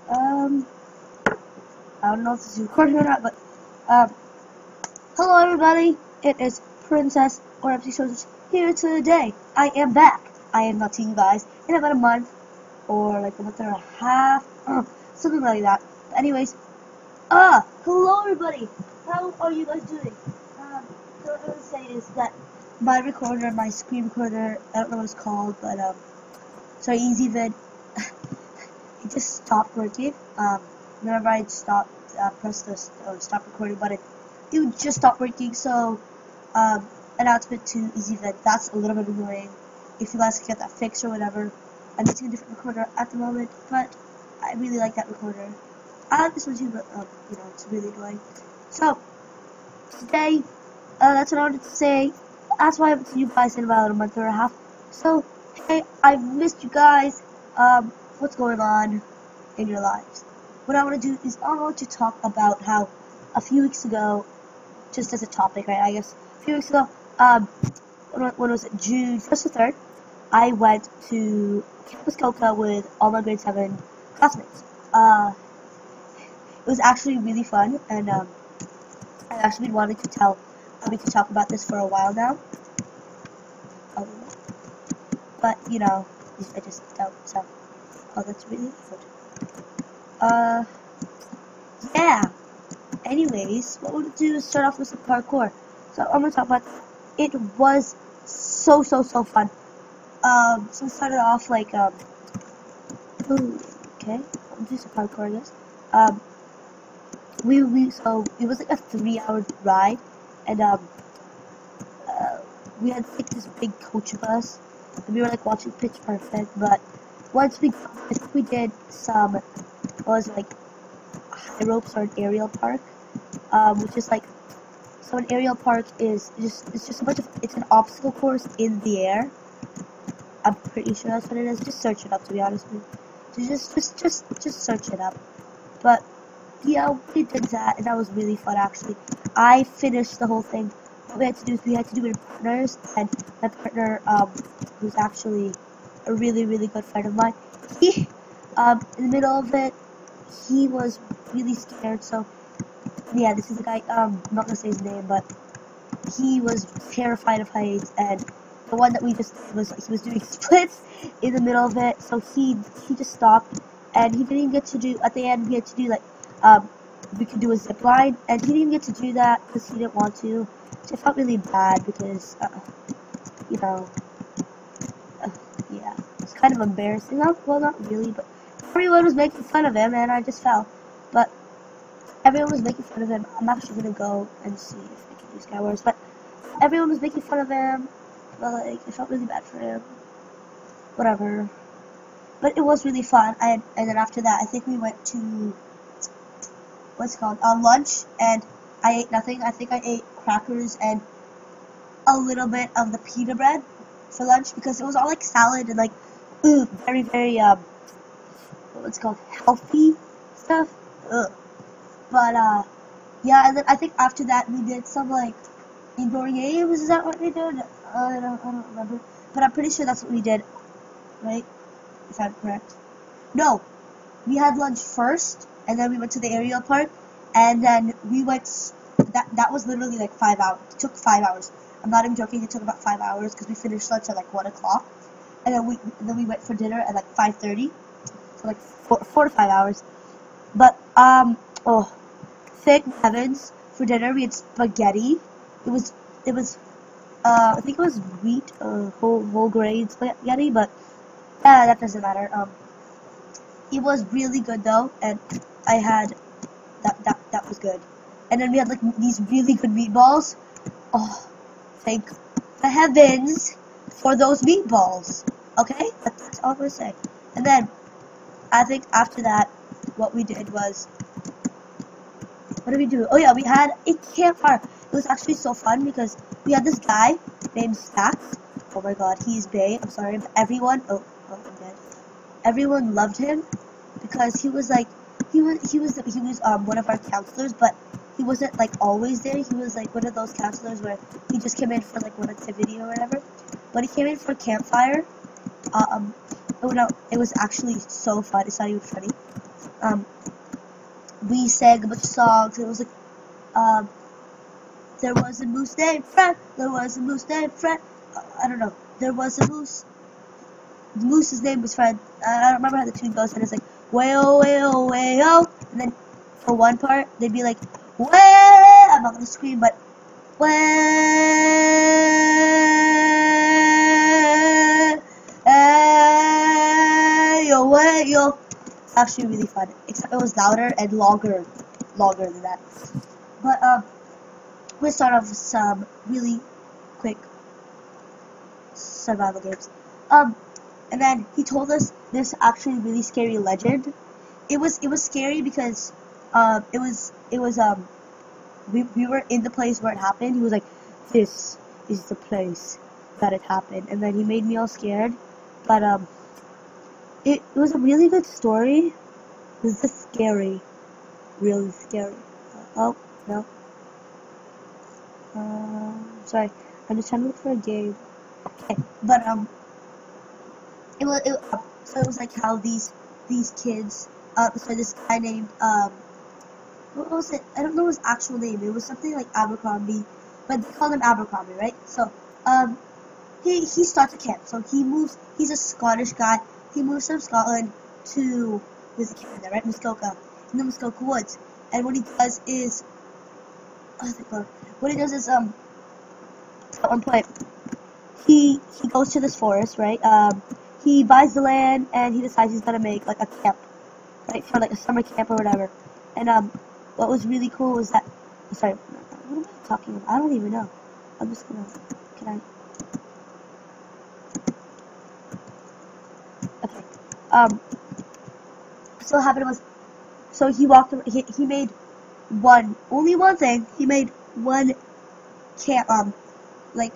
I don't know if this is recording or not, but, hello everybody, it is Princess or MCSorceress here today. I am back. I am not seeing you guys in about a month, or like a month and a half, something like that. But anyways, hello everybody, how are you guys doing? So what I want to say is that my recorder, my screen recorder, I don't know what it's called, but, sorry, EasyVid, it just stopped working. Whenever I stopped, press the stop recording button, it would just stop working. So, announcement to EasyVid, that's a little bit annoying. If you guys can get that fixed or whatever, I'm using a different recorder at the moment, but I really like that recorder. I like this one too, but it's really annoying. So today, that's what I wanted to say. That's why I haven't seen you guys in about a month or a half. So hey, I missed you guys. What's going on in your lives? What I want to do is I want to talk about how a few weeks ago, just as a topic, right? I guess a few weeks ago, when was it? June 1st or 3rd, I went to Campus Coca with all my grade 7 classmates. It was actually really fun, and I've actually been wanting to talk about this for a while now. But I just don't. So, that's really good. Yeah. Anyways, what we'll do is start off with some parkour. So I'm gonna talk about it. Was so fun. So we started off like okay, I'll do some parkour, I guess. So it was like a 3-hour ride, and we had like this big coach bus, and we were like watching Pitch Perfect. But once I think we did some, high ropes or an aerial park, which is like, so an aerial park is just a bunch of, it's an obstacle course in the air. I'm pretty sure that's what it is. Just search it up, to be honest with you. Just search it up. But yeah, we did that, and that was really fun actually. I finished the whole thing. What we had to do is we had to do it in partners, and my partner, who's actually a really good friend of mine, he, in the middle of it, he was really scared. So yeah, this is the guy, I'm not gonna say his name, but he was terrified of heights, and the one that we just did was, he was doing splits in the middle of it, so he just stopped, and he didn't even get to do, at the end, we had to do, like, we could do a zip line, and he didn't even get to do that, because he didn't want to, so I felt really bad, because, yeah, it's kind of embarrassing. Well, not really, but everyone was making fun of him, and I just fell, but everyone was making fun of him. I'm actually gonna go and see if I can do Skywars, but everyone was making fun of him, but like, I felt really bad for him. Whatever. But it was really fun, and then after that, I think we went to, lunch, and I ate nothing. I think I ate crackers and a little bit of the pita bread for lunch, because it was all like salad and like, very, healthy stuff. But, yeah, and then I think after that we did some, like, indoor games. Is that what we did? I don't remember. But I'm pretty sure that's what we did, right? If I'm correct. No, we had lunch first, and then we went to the aerial park, and then we went, that was literally like 5 hours. It took 5 hours. I'm not even joking, it took about 5 hours, because we finished lunch at like 1 o'clock, and then we went for dinner at like 5:30, so like 4 to 5 hours. But, thank heavens, for dinner we had spaghetti. It was, I think it was wheat, whole grain spaghetti, but, that doesn't matter. It was really good though, and I had, that was good. And then we had like these really good meatballs. Oh, thank the heavens for those meatballs. Okay, that's all I'm gonna say. And then, I think after that, what we did was, what did we do? Oh yeah, we had a campfire. It was actually so fun, because we had this guy named Stacks. Oh my god, he's bae. I'm sorry, but everyone, I'm dead. Everyone loved him, because he was like, he was one of our counselors, but he wasn't like always there. He was like one of those counselors where he just came in for like one activity or whatever. But he came in for campfire. Oh no, it was actually so fun. It's not even funny. we sang a bunch of songs. It was like, there was a moose named Fred. There was a moose named Fred. I don't know. There was a moose. The moose's name was Fred. I don't remember how the tune goes, and it's like, way-oh, way-oh, way-oh. And then for one part, they'd be like, way. I'm not gonna scream, but way-yo, way-yo. It's actually really fun, except it was louder and longer than that. But we'll start off with some really quick survival games. And then he told us this actually really scary legend. It was scary because we were in the place where it happened. He was like, this is the place that it happened, and then he made me all scared. But it was a really good story. It was just scary, really scary. Oh no. Sorry, I'm just trying to look for a game. Okay, but so it was like how these kids, this guy named, what was it? I don't know his actual name. It was something like Abercrombie, but they called him Abercrombie, right? So, he starts a camp. So he's a Scottish guy. He moves from Scotland to, there's a camp there, right? Muskoka, in the Muskoka Woods. And what he does is, at one point, he goes to this forest, right? He buys the land, and he decides he's gonna make like a camp, right, for like a summer camp or whatever. And what was really cool was that, sorry, what am I talking about? I don't even know. I'm just gonna, okay. So what happened was, so he walked. He made only one thing. He made one camp, like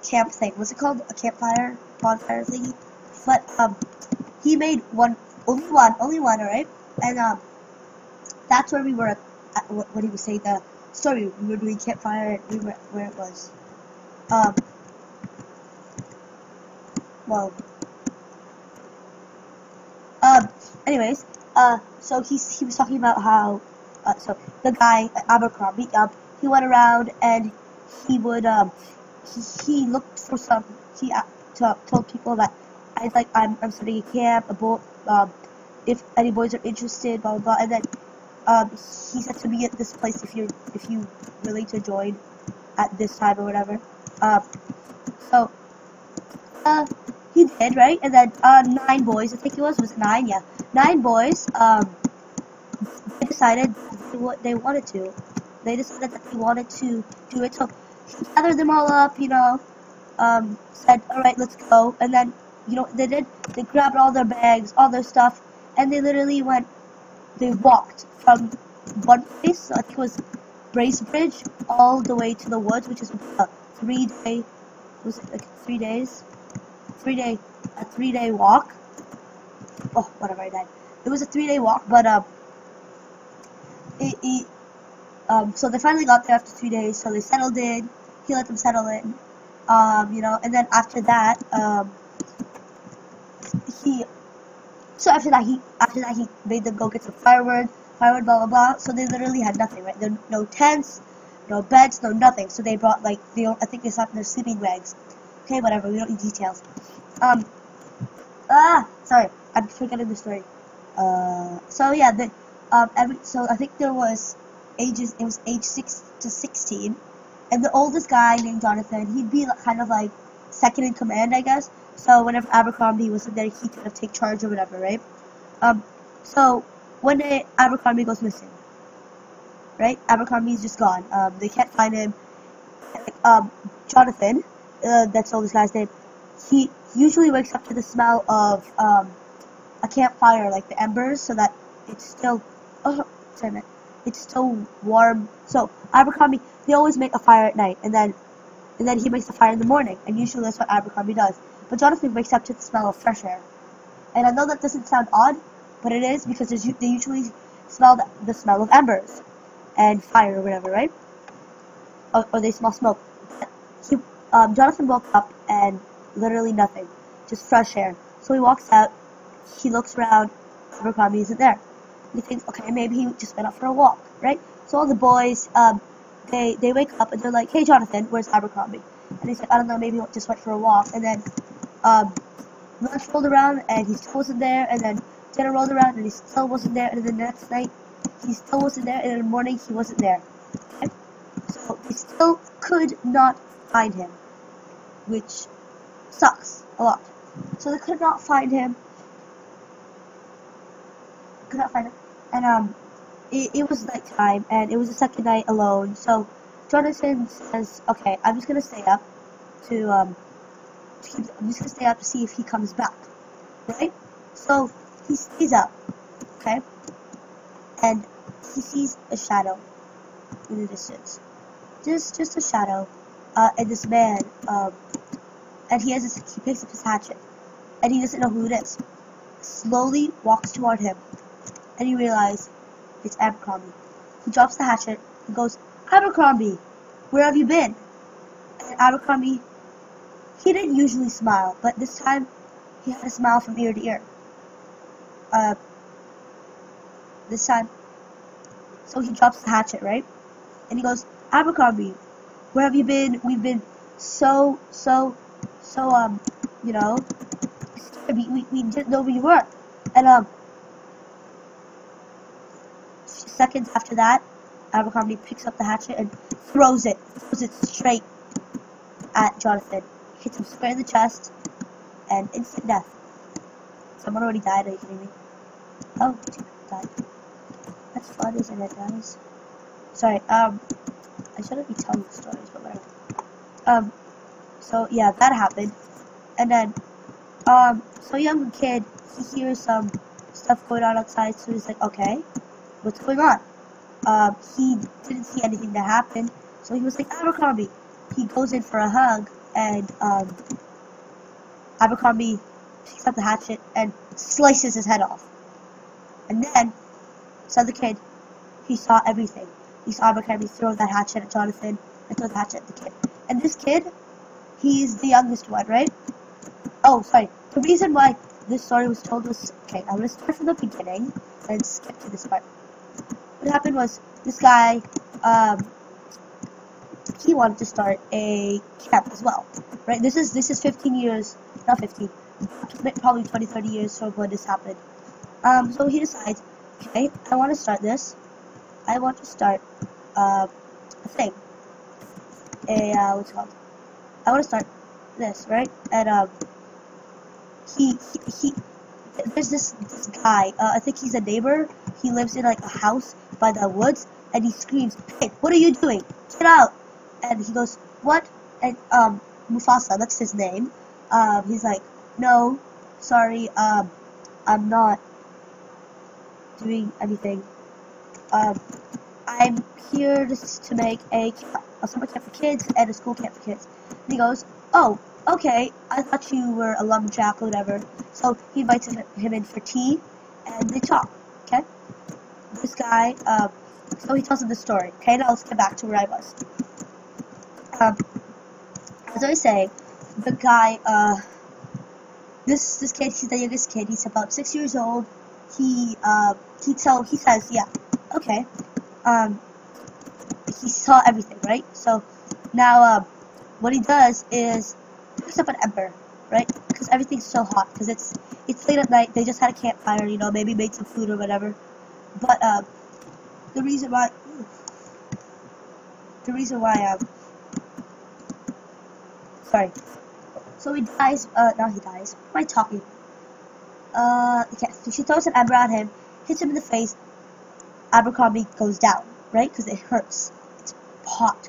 camp thing. What's it called? A campfire, bonfire thingy. But he made only one, alright? And that's where we were at what he was saying, the story. We were doing campfire, and we were where it was. Well. Anyways, so he was talking about how, so the guy, Abercrombie, he went around and he would, he looked for some, he told people that, I'm starting a camp, a boat, if any boys are interested, blah, blah, blah, and then, he said to me at this place if you willing to join at this time or whatever. So, he did, right? And then, 9 boys, I think it was 9, yeah. 9 boys, they decided what they wanted to. They decided that they wanted to do it, so he gathered them all up, said, alright, let's go, and then, what they did? They grabbed all their bags, all their stuff, and they literally walked from one place, I think it was Bracebridge, all the way to the woods, which is a 3-day, was it like 3 days? A 3-day walk. Oh, whatever, I died. It was a 3-day walk, but, so they finally got there after 3 days, so they settled in, he let them settle in, and then after that, after that he made them go get some firewood, blah, blah, blah, so they literally had nothing, right? There were no tents, no beds, no nothing, so they brought, I think they slept in their sleeping bags. Okay, whatever, we don't need details. Sorry, I'm forgetting the story. So yeah, so I think it was age 6 to 16, and the oldest guy named Jonathan, he'd be kind of like second in command, I guess. So whenever Abercrombie was there, he kind of take charge or whatever, right? So one day Abercrombie goes missing, right? Abercrombie's just gone. They can't find him. Jonathan, that's the oldest guy's name, he usually wakes up to the smell of a campfire, like the embers, so that it's still, it's still warm. So Abercrombie, they always make a fire at night, and then he makes a fire in the morning, and usually that's what Abercrombie does. But Jonathan wakes up to the smell of fresh air, and I know that doesn't sound odd, but it is, because they usually smell the smell of embers and fire or whatever, right? Or they smell smoke. Jonathan woke up and literally nothing, just fresh air. So he walks out, he looks around, Abercrombie isn't there. They think, okay, maybe he just went out for a walk, right? So all the boys, they wake up and they're like, hey, Jonathan, where's Abercrombie? And he's like, I don't know, maybe he just went for a walk. And then lunch rolled around and he still wasn't there. And then dinner rolled around and he still wasn't there. And then the next night, he still wasn't there. And in the morning, he wasn't there. Okay? So they still could not find him, which sucks a lot. So they could not find him. And it was nighttime, and it was the second night alone. So Jonathan says, "Okay, I'm just gonna stay up to see if he comes back." Right? So he stays up, okay, and he sees a shadow in the distance, just a shadow, and this man, and he picks up his hatchet, and he doesn't know who it is. Slowly walks toward him, and he realizes it's Abercrombie. He drops the hatchet and goes, "Abercrombie, where have you been?" And Abercrombie, he didn't usually smile, but this time he had a smile from ear to ear. This time, so he drops the hatchet, right? And he goes, "Abercrombie, where have you been? We've been so, you know, we didn't know where you were." And seconds after that, Abercrombie picks up the hatchet and throws it straight at Jonathan. Hits him square in the chest, and instant death. Someone already died, are you kidding me? Oh, two people died. That's fun, isn't it, guys? Sorry, I shouldn't be telling stories, but whatever. So yeah, that happened. And then, so young kid, he hears some stuff going on outside, so he's like, okay, what's going on? He didn't see anything that happened, so he was like, Abercrombie. He goes in for a hug, and, Abercrombie picks up the hatchet and slices his head off. And then, so the kid, he saw everything. He saw Abercrombie throw that hatchet at Jonathan, and throw the hatchet at the kid. And this kid, he's the youngest one, right? Oh, sorry. The reason why this story was told was, okay, I'm going to start from the beginning and skip to this part. What happened was, this guy, he wanted to start a camp as well, right? This is 15 years, not 15, probably 20, 30 years from when this happened. So he decides, okay, I want to start this. I want to start, a thing. What's it called? I want to start this, right? And, there's this guy, I think he's a neighbor. He lives in, like, a house by the woods, and he screams, "Hey, what are you doing? Get out!" And he goes, "What?" And, Mufasa, that's his name. He's like, "No, sorry, I'm not doing anything. I'm here to make a summer camp for kids and a school camp for kids." And he goes, "Oh, okay, I thought you were a lumberjack or whatever." So he invites him in for tea, and they talk, okay? This guy, so he tells him the story, okay? Now let's get back to where I was. As I was saying, the guy, this kid, he's the youngest kid, he's about 6 years old. He says, yeah, okay, he saw everything, right? So now, what he does is picks up an ember, right? Because everything's so hot. Because it's late at night. They just had a campfire, you know, maybe made some food or whatever. But the reason why, sorry. So he dies. Now he dies. What am I talking? Okay. So she throws an ember at him, hits him in the face. Abercrombie goes down, right? Because it hurts. It's hot.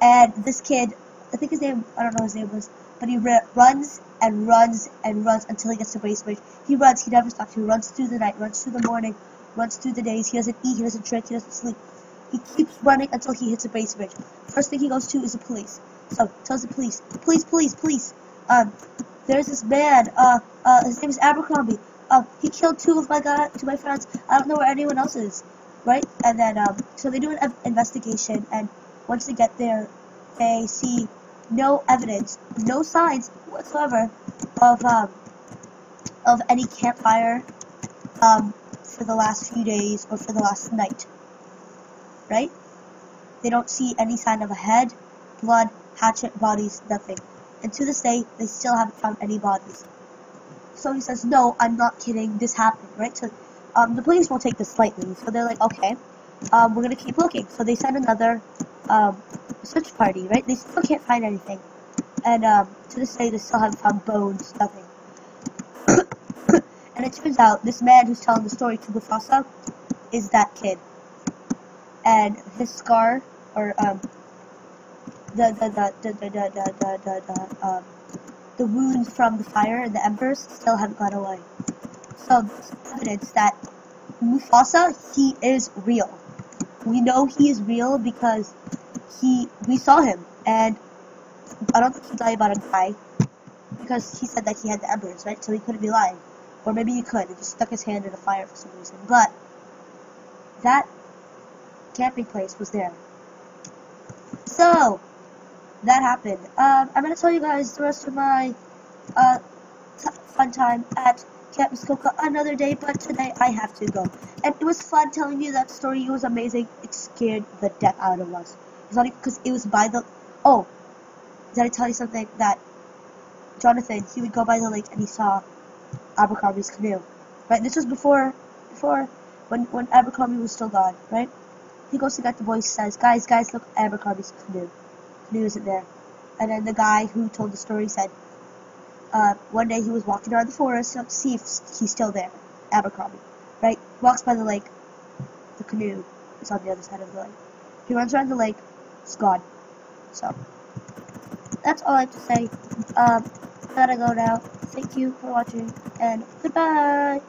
And this kid, I think his name, I don't know his name was, but he runs and runs and runs until he gets to Bracebridge. He runs, he never stops. He runs through the night, runs through the morning, runs through the days. He doesn't eat, he doesn't drink, he doesn't sleep. He keeps running until he hits a Bracebridge. First thing he goes to is the police. So, tells the police, police, there's this man, his name is Abercrombie. He killed two of my friends. I don't know where anyone else is, right? And then, so they do an investigation, and once they get there, they see no evidence, no signs whatsoever of any campfire, for the last few days or for the last night, right? They don't see any sign of a head, blood, hatchet, bodies, nothing. And to this day, they still haven't found any bodies. So he says, no, I'm not kidding, this happened, right? So the police won't take this lightly. So they're like, okay, we're going to keep looking. So they send another search party, right? They still can't find anything. And to this day, they still haven't found bones, nothing. And it turns out this man who's telling the story to Mufasa is that kid. And his scar, or the wounds from the fire and the embers still haven't gone away. So this is evidence that Mufasa, he is real. We know he is real because we saw him, and I don't think he'd lie about a guy because he said that he had the embers, right? So he couldn't be lying. Or maybe he could, and just stuck his hand in the fire for some reason. But that camping place was there. So that happened. I'm gonna tell you guys the rest of my fun time at Camp Muskoka another day, but today I have to go. And it was fun telling you that story. It was amazing. It scared the death out of us. It's not because it was by the. Oh, did I tell you something? That Jonathan, he would go by the lake and he saw Abercrombie's canoe. Right? This was before when Abercrombie was still gone. Right? He goes to get the boys, says, guys, look, Abercrombie's canoe. Canoe isn't there. And then the guy who told the story said, one day he was walking around the forest to see if he's still there. Abercrombie. Right? Walks by the lake. The canoe is on the other side of the lake. He runs around the lake. It's gone. So, that's all I have to say. Gotta go now. Thank you for watching, and goodbye!